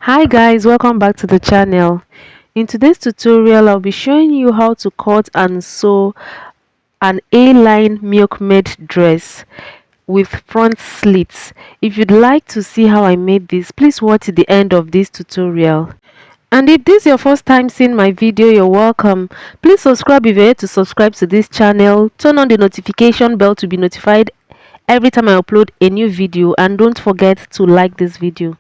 Hi guys, welcome back to the channel. In today's tutorial, I'll be showing you how to cut and sew an A-line milkmaid dress with front slits. If you'd like to see how I made this, please watch to the end of this tutorial. And if this is your first time seeing my video, you're welcome. Please subscribe if you're yet to subscribe to this channel. Turn on the notification bell to be notified every time I upload a new video, and don't forget to like this video.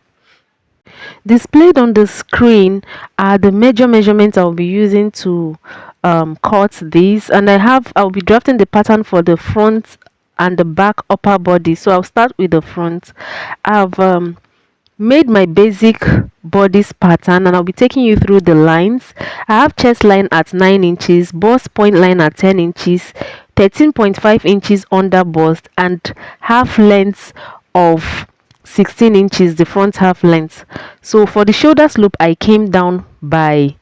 Displayed on the screen are the measurements I'll be using to cut these, and I'll be drafting the pattern for the front and the back upper body. So I'll start with the front. I've made my basic bodice pattern, and I'll be taking you through the lines. I have chest line at 9 inches, bust point line at 10 inches, 13.5 inches under bust, and half length of 16 inches, the front half length. So for the shoulder slope, I came down by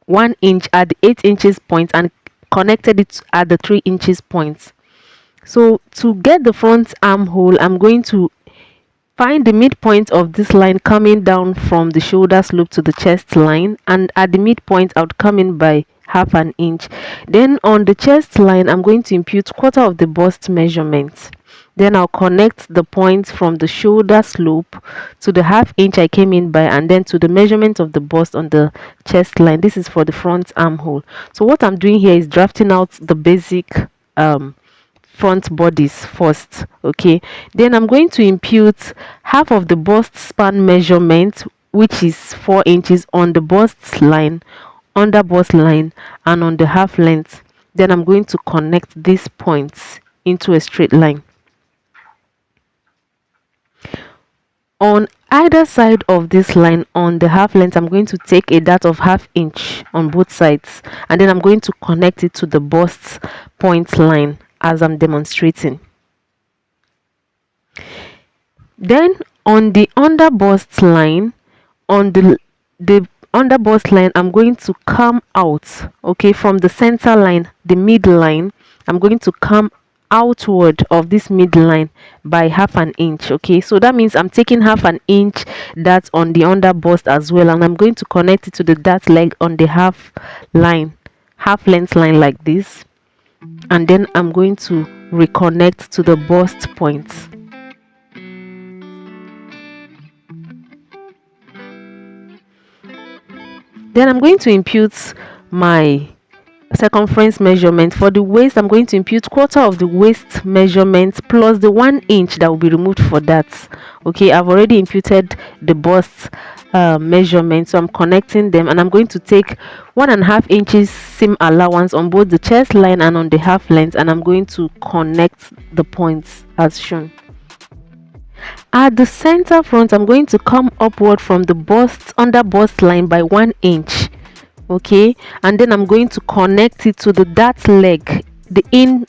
1 inch at the 8 inches point and connected it at the 3 inches point. So to get the front armhole, I'm going to find the midpoint of this line coming down from the shoulder slope to the chest line, and at the midpoint I would come in by half an inch. Then on the chest line, I'm going to impute quarter of the bust measurement. Then I'll connect the points from the shoulder slope to the half inch I came in by, and then to the measurement of the bust on the chest line. This is for the front armhole. So what I'm doing here is drafting out the basic front bodies first. Okay, then I'm going to impute half of the bust span measurement, which is 4 inches, on the bust line, under bust line, and on the half length. Then I'm going to connect these points into a straight line. On either side of this line, on the half length, I'm going to take a dart of half inch on both sides, and then I'm going to connect it to the bust point line as I'm demonstrating. Then on the under bust line, on the under bust line, I'm going to come out, okay, from the center line, the midline. I'm going to come outward of this midline by half an inch. Okay, so that means I'm taking half an inch that's on the under bust as well, and I'm going to connect it to the dart leg on the half length line like this, and then I'm going to reconnect to the bust point. Then I'm going to impute my circumference measurement. For the waist, I'm going to impute quarter of the waist measurement plus the 1 inch that will be removed for that. Okay, I've already imputed the bust measurement, so I'm connecting them, and I'm going to take 1.5 inches seam allowance on both the chest line and on the half length, and I'm going to connect the points as shown. At the center front, I'm going to come upward from the bust under bust line by 1 inch. Okay, and then I'm going to connect it to the dart leg, the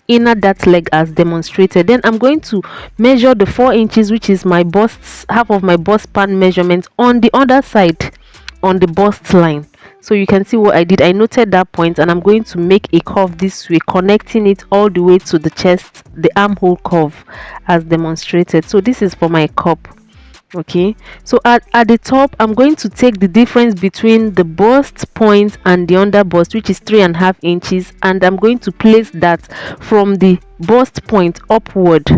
inner dart leg as demonstrated. Then I'm going to measure the 4 inches, which is my bust, half of my bust span measurement, on the other side on the bust line. So you can see what I did. I noted that point, and I'm going to make a curve this way, connecting it all the way to the chest, the armhole curve as demonstrated. So this is for my cup. Okay, so at the top, I'm going to take the difference between the bust point and the under bust, which is 3.5 inches, and I'm going to place that from the bust point upward.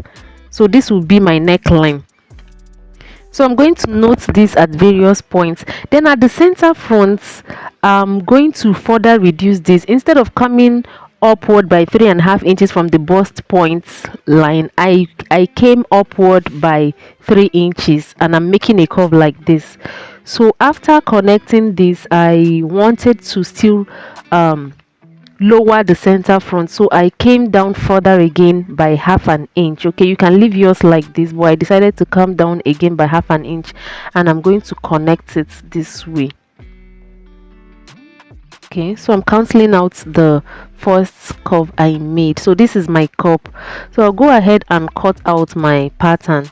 So this will be my neckline. So I'm going to note this at various points. Then at the center front, I'm going to further reduce this. Instead of coming upward by 3.5 inches from the bust point line, I came upward by 3 inches, and I'm making a curve like this. So after connecting this, I wanted to still lower the center front, so I came down further again by half an inch. Okay, you can leave yours like this, but I decided to come down again by half an inch, and I'm going to connect it this way. Okay, so I'm cancelling out the first curve I made. So this is my cup. So I'll go ahead and cut out my pattern.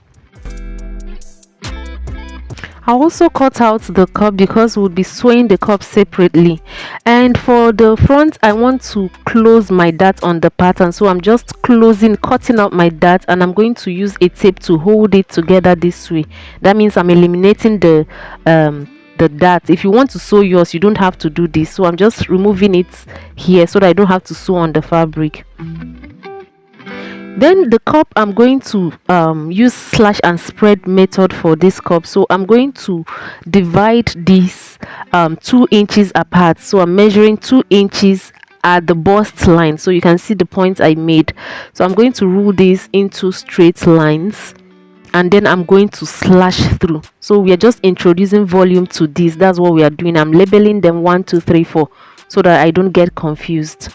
I also cut out the cup because we'll be sewing the cup separately. And for the front, I want to close my dart on the pattern, so I'm just cutting out my dart, and I'm going to use a tape to hold it together this way. That means I'm eliminating the dart. If you want to sew yours, you don't have to do this, so I'm just removing it here so that I don't have to sew on the fabric. Then the cup, I'm going to use slash and spread method for this cup. So I'm going to divide this 2 inches apart. So I'm measuring 2 inches at the bust line, so you can see the points I made. So I'm going to rule this into straight lines, and then I'm going to slash through. So we are just introducing volume to this. That's what we are doing. I'm labeling them 1 2 3 4 so that I don't get confused.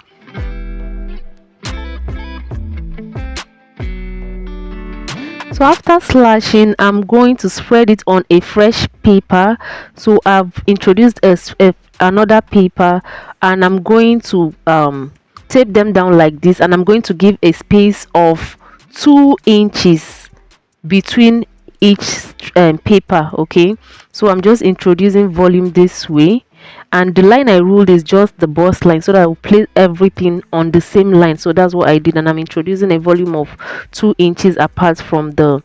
So after slashing, I'm going to spread it on a fresh paper. So I've introduced another paper, and I'm going to tape them down like this, and I'm going to give a space of 2 inches between each paper. Okay, so I'm just introducing volume this way, and the line I ruled is just the bust line, so that I will place everything on the same line. So that's what I did, and I'm introducing a volume of 2 inches apart from the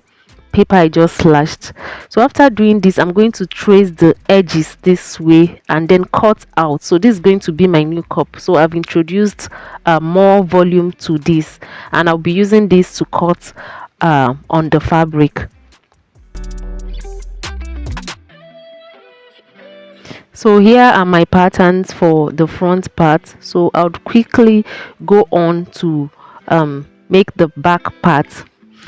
paper I just slashed. So after doing this, I'm going to trace the edges this way and then cut out. So this is going to be my new cup. So I've introduced more volume to this, and I'll be using this to cut on the fabric. So here are my patterns for the front part. So I'll quickly go on to make the back part.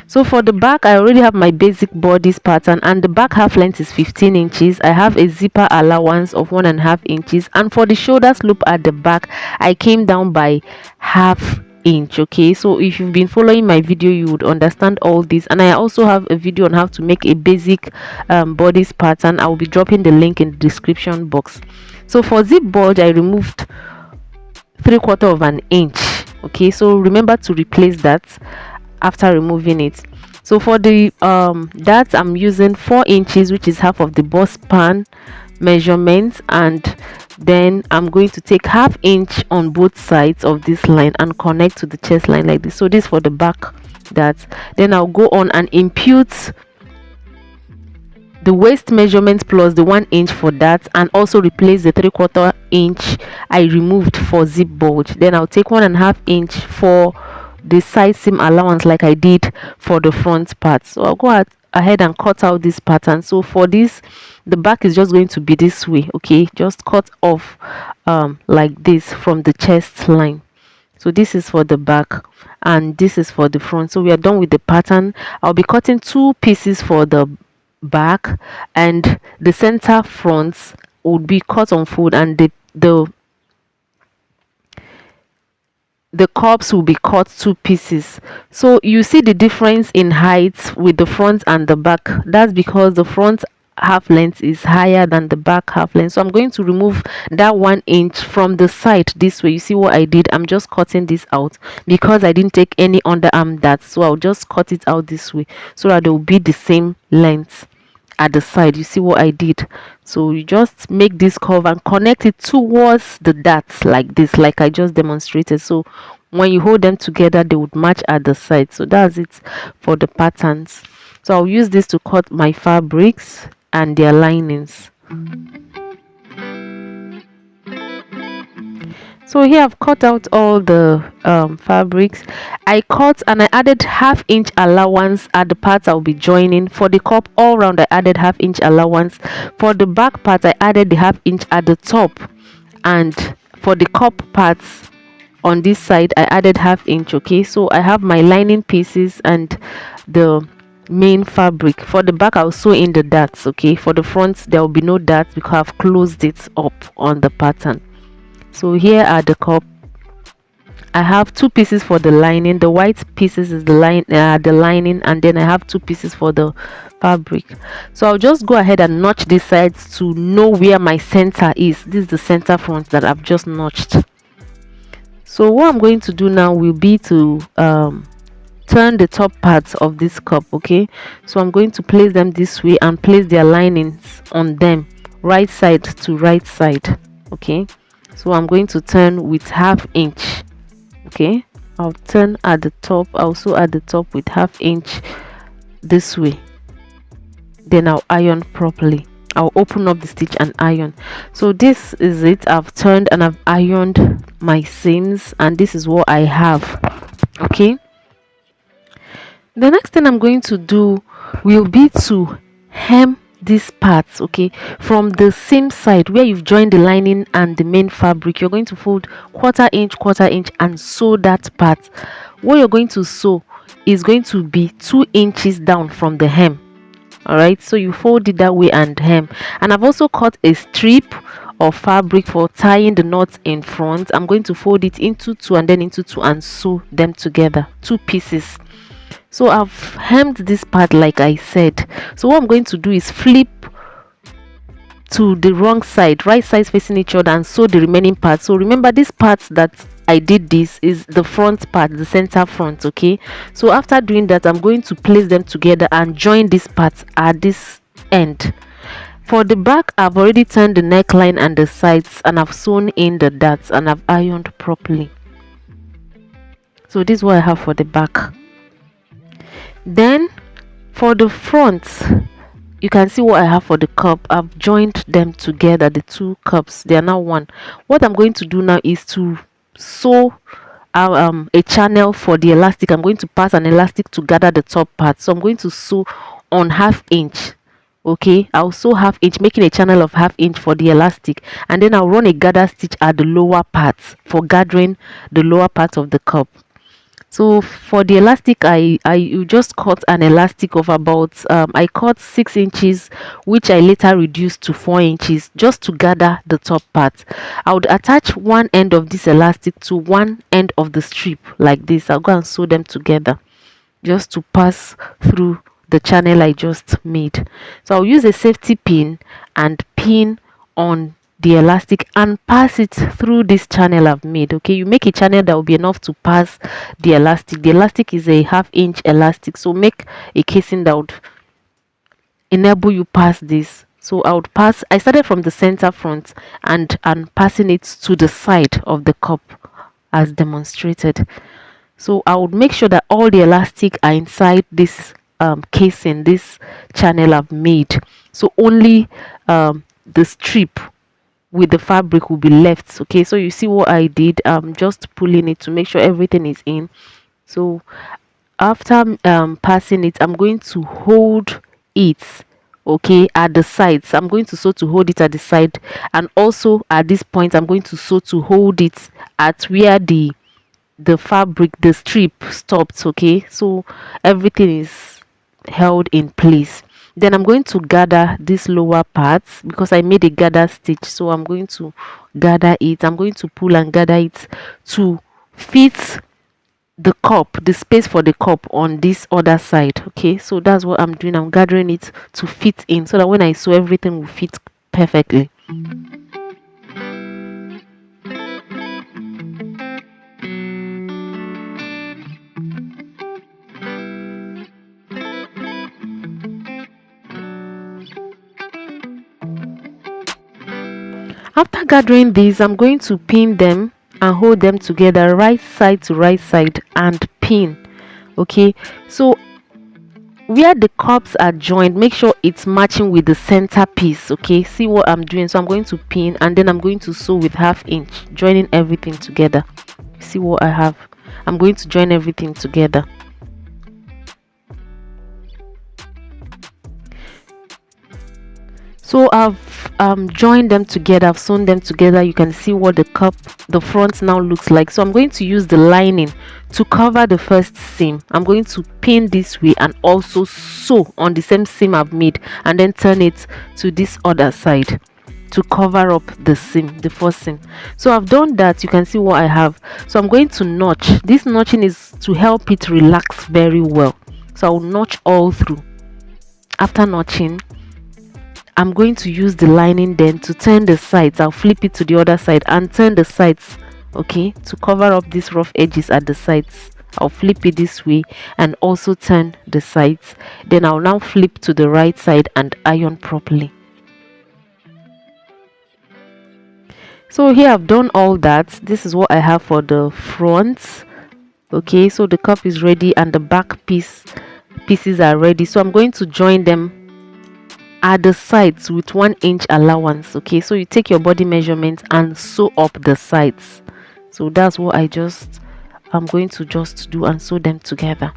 So for the back, I already have my basic bodice pattern, and the back half length is 15 inches. I have a zipper allowance of 1.5 inches, and for the shoulder slope at the back, I came down by ½ inch. Okay, so if you've been following my video, you would understand all this. And I also have a video on how to make a basic bodice pattern. I will be dropping the link in the description box. So for zip bulge, I removed 3/4 of an inch. Okay, so remember to replace that after removing it. So for the that, I'm using 4 inches, which is half of the bust span measurement, and then I'm going to take ½ inch on both sides of this line and connect to the chest line like this. So this for the back. That then I'll go on and impute the waist measurement plus the 1 inch for that, and also replace the 3/4 inch I removed for zip bulge. Then I'll take 1.5 inch for the side seam allowance like I did for the front part. So I'll go ahead and cut out this pattern. So for this, the back is just going to be this way. Okay, just cut off like this from the chest line. So this is for the back, and this is for the front. So we are done with the pattern. I'll be cutting 2 pieces for the back, and the center fronts would be cut on fold, and the cups will be cut 2 pieces. So you see the difference in height with the front and the back. That's because the front half length is higher than the back half length. So I'm going to remove that 1 inch from the side this way. You see what I did? I'm just cutting this out because I didn't take any underarm dart, so I'll just cut it out this way so that they will be the same length at the side. You see what I did? So you just make this curve and connect it towards the darts like this, like I just demonstrated. So when you hold them together, they would match at the side. So that's it for the patterns. So I'll use this to cut my fabrics and their linings. So here I've cut out all the fabrics. I cut and I added ½ inch allowance at the parts I'll be joining. For the cup all round, I added ½ inch allowance. For the back part, I added the ½ inch at the top, and for the cup parts on this side, I added ½ inch. Okay, so I have my lining pieces and the main fabric. For the back, I'll sew in the darts. Okay, for the front, there will be no darts because I've closed it up on the pattern. So here are the cup. I have 2 pieces for the lining. The white pieces is the lining, and then I have 2 pieces for the fabric. So I'll just go ahead and notch these sides to know where my center is. This is the center front that I've just notched. So what I'm going to do now will be to turn the top parts of this cup. Okay, so I'm going to place them this way and place their linings on them, right side to right side. Okay, so I'm going to turn with 1/2 inch. Okay, I'll turn at the top, also at the top with 1/2 inch this way. Then I'll iron properly. I'll open up the stitch and iron. So this is it. I've turned and I've ironed my seams, and this is what I have. Okay, the next thing I'm going to do will be to hem these parts. Okay, from the same side where you've joined the lining and the main fabric, you're going to fold 1/4 inch and sew that part. What you're going to sew is going to be 2 inches down from the hem. All right, so you fold it that way and hem. And I've also cut a strip of fabric for tying the knots in front. I'm going to fold it into 2 and then into 2 and sew them together, 2 pieces. So I've hemmed this part like I said. So what I'm going to do is flip to the wrong side, right sides facing each other, and sew the remaining part. So remember, this part that I did this is the front part, the center front. Okay, so after doing that, I'm going to place them together and join this part at this end. For the back, I've already turned the neckline and the sides, and I've sewn in the darts and I've ironed properly. So this is what I have for the back. Then for the front, you can see what I have for the cup. I've joined them together, the 2 cups, they are now one. What I'm going to do now is to sew a channel for the elastic. I'm going to pass an elastic to gather the top part. So I'm going to sew on 1/2 inch. Okay, I'll sew 1/2 inch, making a channel of 1/2 inch for the elastic, and then I'll run a gather stitch at the lower parts for gathering the lower part of the cup. So for the elastic, I just cut an elastic of about I cut 6 inches, which I later reduced to 4 inches, just to gather the top part. I would attach one end of this elastic to one end of the strip like this. I'll go and sew them together just to pass through the channel I just made. So I'll use a safety pin and pin on the elastic and pass it through this channel I've made. Okay, you make a channel that will be enough to pass the elastic. The elastic is a 1/2 inch elastic, so make a casing that would enable you pass this. So I started from the center front and passing it to the side of the cup as demonstrated. So I would make sure that all the elastic are inside this casing, this channel I've made. So only the strip with the fabric will be left. Okay, so you see what I did. I'm just pulling it to make sure everything is in. So after passing it, I'm going to hold it, okay, at the sides. I'm going to sew to hold it at the side, and also at this point I'm going to sew to hold it at where the fabric, the strip stopped. Okay, so everything is held in place. Then I'm going to gather this lower part because I made a gather stitch. So I'm going to gather it. I'm going to pull and gather it to fit the cup, the space for the cup on this other side. Okay, so that's what I'm doing. I'm gathering it to fit in so that when I sew, everything will fit perfectly. After gathering these, I'm going to pin them and hold them together right side to right side and pin. Okay, so where the cups are joined, make sure it's matching with the center piece. Okay, see what I'm doing. So I'm going to pin and then I'm going to sew with 1/2 inch, joining everything together. See what I have. I'm going to join everything together. So I've joined them together, I've sewn them together. You can see what the front now looks like. So I'm going to use the lining to cover the first seam. I'm going to pin this way and also sew on the same seam I've made, and then turn it to this other side to cover up the seam, the first seam. So I've done that. You can see what I have. So I'm going to notch. This notching is to help it relax very well. So I'll notch all through. After notching, I'm going to use the lining then to turn the sides. I'll flip it to the other side and turn the sides, okay, to cover up these rough edges at the sides. I'll flip it this way and also turn the sides. Then I'll now flip to the right side and iron properly. So here I've done all that. This is what I have for the front. Okay, so the cuff is ready and the back pieces are ready. So I'm going to join them at the sides with 1 inch allowance. Okay, so you take your body measurement and sew up the sides. So that's what I'm going to just do and sew them together.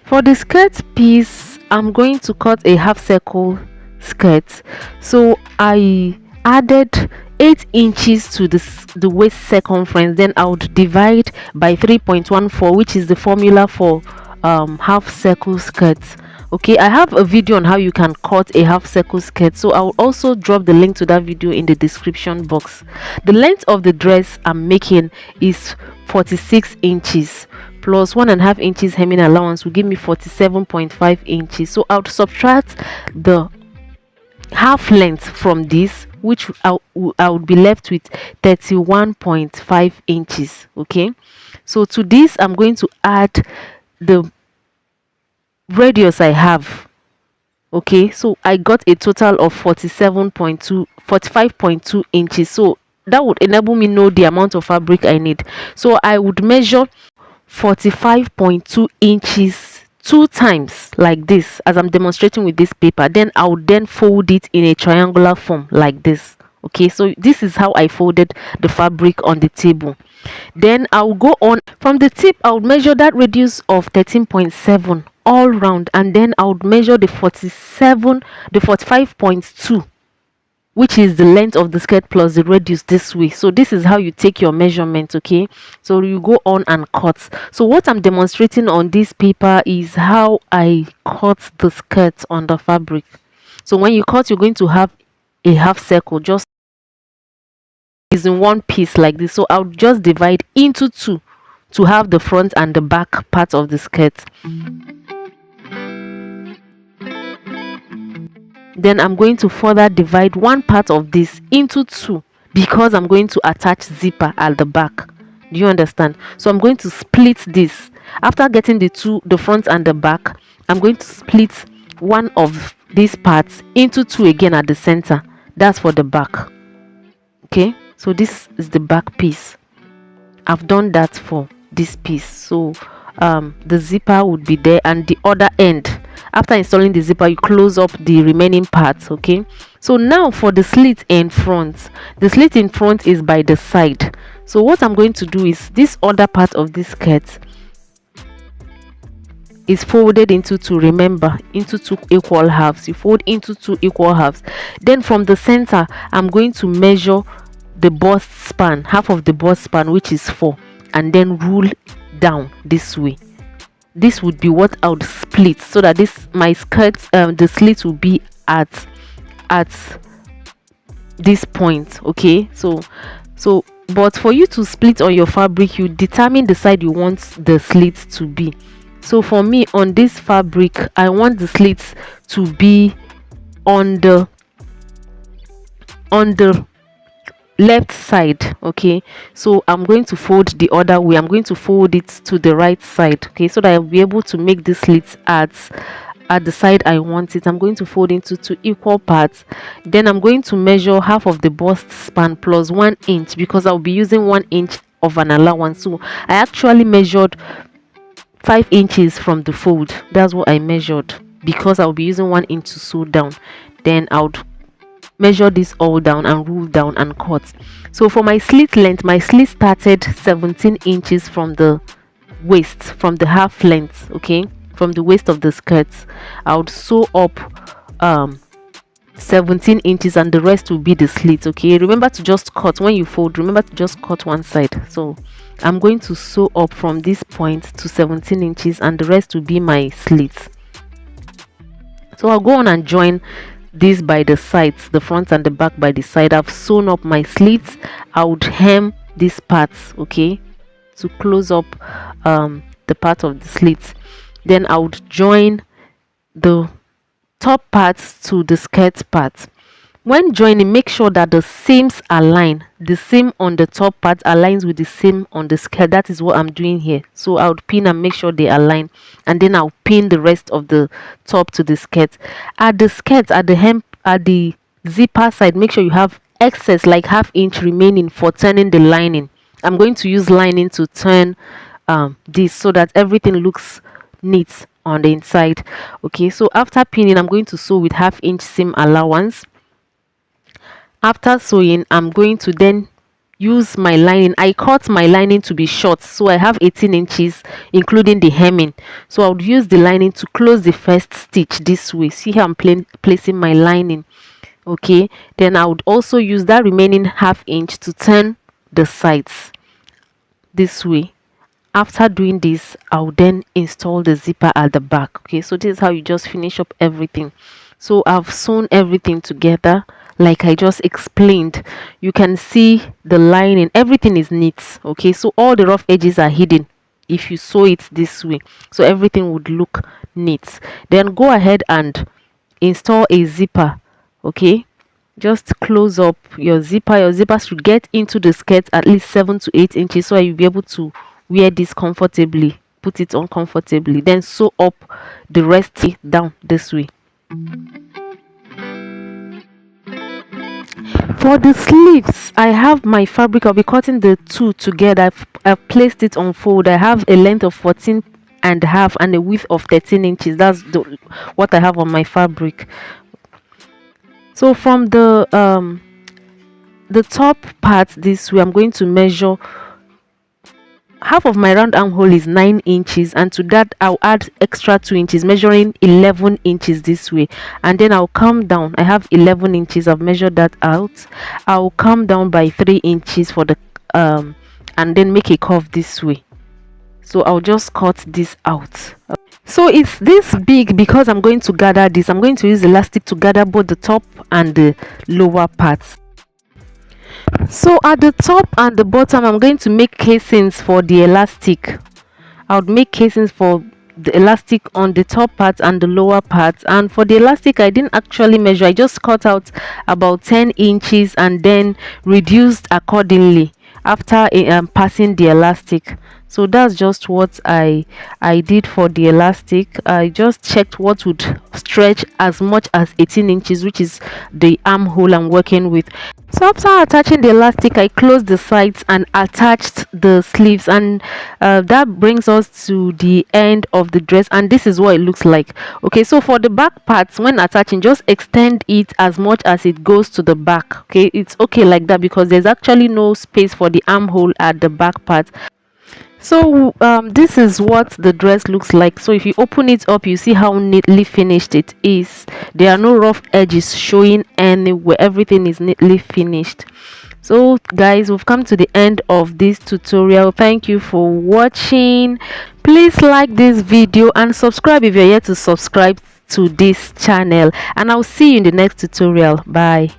For the skirt piece, I'm going to cut a half circle skirt. So I added 8 inches to the waist circumference. Then I would divide by 3.14, which is the formula for half circle skirts. Okay, I have a video on how you can cut a half circle skirt, so I'll also drop the link to that video in the description box. The length of the dress I'm making is 46 inches plus 1.5 inches hemming allowance will give me 47.5 inches. So I'll subtract the half length from this, which I would be left with 31.5 inches. Okay, so to this I'm going to add the radius I have. Okay, so I got a total of 45.2 inches. So that would enable me know the amount of fabric I need. So I would measure 45.2 inches 2 times like this, as I'm demonstrating with this paper. Then I would then fold it in a triangular form like this. Okay, so this is how I folded the fabric on the table. Then I'll go on from the tip. I would measure that radius of 13.7 all round, and then I would measure the 45.2, which is the length of the skirt plus the radius this way. So this is how you take your measurement. Okay, so you go on and cut. So what I'm demonstrating on this paper is how I cut the skirt on the fabric. So when you cut, you're going to have a half circle, just is in one piece like this. So I'll just divide into 2 to have the front and the back part of the skirt. Then I'm going to further divide one part of this into 2 because I'm going to attach zipper at the back. Do you understand? So I'm going to split this. After getting the front and the back, I'm going to split one of these parts into 2 again at the center. That's for the back. Okay, so this is the back piece. I've done that for this piece. So the zipper would be there, and the other end, after installing the zipper, you close up the remaining parts. Okay, so now for the slit in front, the slit in front is by the side. So what I'm going to do is this other part of this skirt is folded into 2. Remember, into 2 equal halves. You fold into 2 equal halves. Then from the center, I'm going to measure the bust span, half of the bust span, which is 4, and then rule down this way. This would be what I would split, so that my skirt, the slit will be at this point. Okay, so but for you to split on your fabric, you determine the side you want the slit to be. So for me, on this fabric, I want the slits to be on the left side. Okay, so I'm going to fold the other way. I'm going to fold it to the right side. Okay, so that I'll be able to make the slits at the side I want it. I'm going to fold into 2 equal parts. Then I'm going to measure half of the bust span plus 1 inch, because I'll be using 1 inch of an allowance. So I actually measured 5 inches from the fold. That's what I measured, because I'll be using 1 inch to sew down. Then I would measure this all down and rule down and cut. So for my slit length, my slit started 17 inches from the waist, from the half length. Okay, from the waist of the skirt, I would sew up 17 inches, and the rest will be the slit. Okay, remember to just cut when you fold. Remember to just cut one side. So I'm going to sew up from this point to 17 inches, and the rest will be my slits. So I'll go on and join this by the sides, the front and the back by the side. I've sewn up my slits. I would hem these parts, okay, to close up the part of the slits. Then I would join the top parts to the skirt part. When joining, make sure that the seams align. The seam on the top part aligns with the seam on the skirt. That is what I'm doing here. So I would pin and make sure they align, and then I'll pin the rest of the top to the skirt. At the skirt, at the hem, at the zipper side, make sure you have excess like ½ inch remaining for turning the lining. I'm going to use lining to turn this so that everything looks neat on the inside. Okay, so after pinning, I'm going to sew with ½ inch seam allowance. After sewing, I'm going to then use my lining. I cut my lining to be short, so I have 18 inches including the hemming. So I would use the lining to close the first stitch this way. See how I'm placing my lining. Okay, then I would also use that remaining ½ inch to turn the sides this way. After doing this, I'll then install the zipper at the back. Okay, so this is how you just finish up everything. So I've sewn everything together like I just explained. You can see the lining, everything is neat. Okay, so all the rough edges are hidden if you sew it this way, so everything would look neat. Then go ahead and install a zipper. Okay, just close up your zipper. Your zipper should get into the skirt at least 7 to 8 inches, so you'll be able to wear this comfortably, put it on comfortably. Then sew up the rest down this way. For the sleeves, I have my fabric. I'll be cutting the two together. I've placed it on fold. I have a length of 14.5 and a width of 13 inches. That's what I have on my fabric. So from the top part this way, I'm going to measure. Half of my round armhole is 9 inches, and to that I'll add extra 2 inches, measuring 11 inches this way. And then I'll come down. I have 11 inches. I've measured that out. I'll come down by 3 inches for the and then make a curve this way. So I'll just cut this out. So it's this big because I'm going to gather this. I'm going to use elastic to gather both the top and the lower parts. So at the top and the bottom, I'm going to make casings for the elastic. I would make casings for the elastic on the top part and the lower part. And for the elastic, I didn't actually measure. I just cut out about 10 inches and then reduced accordingly after passing the elastic. So that's just what I did for the elastic. I just checked what would stretch as much as 18 inches, which is the armhole I'm working with. So after attaching the elastic, I closed the sides and attached the sleeves, and that brings us to the end of the dress, and this is what it looks like. Okay, so for the back parts, when attaching, just extend it as much as it goes to the back. Okay, it's okay like that because there's actually no space for the armhole at the back part. So this is what the dress looks like. So if you open it up, you see how neatly finished it is. There are no rough edges showing anywhere. Everything is neatly finished. So guys, we've come to the end of this tutorial. Thank you for watching. Please like this video and subscribe if you're yet to subscribe to this channel, and I'll see you in the next tutorial. Bye.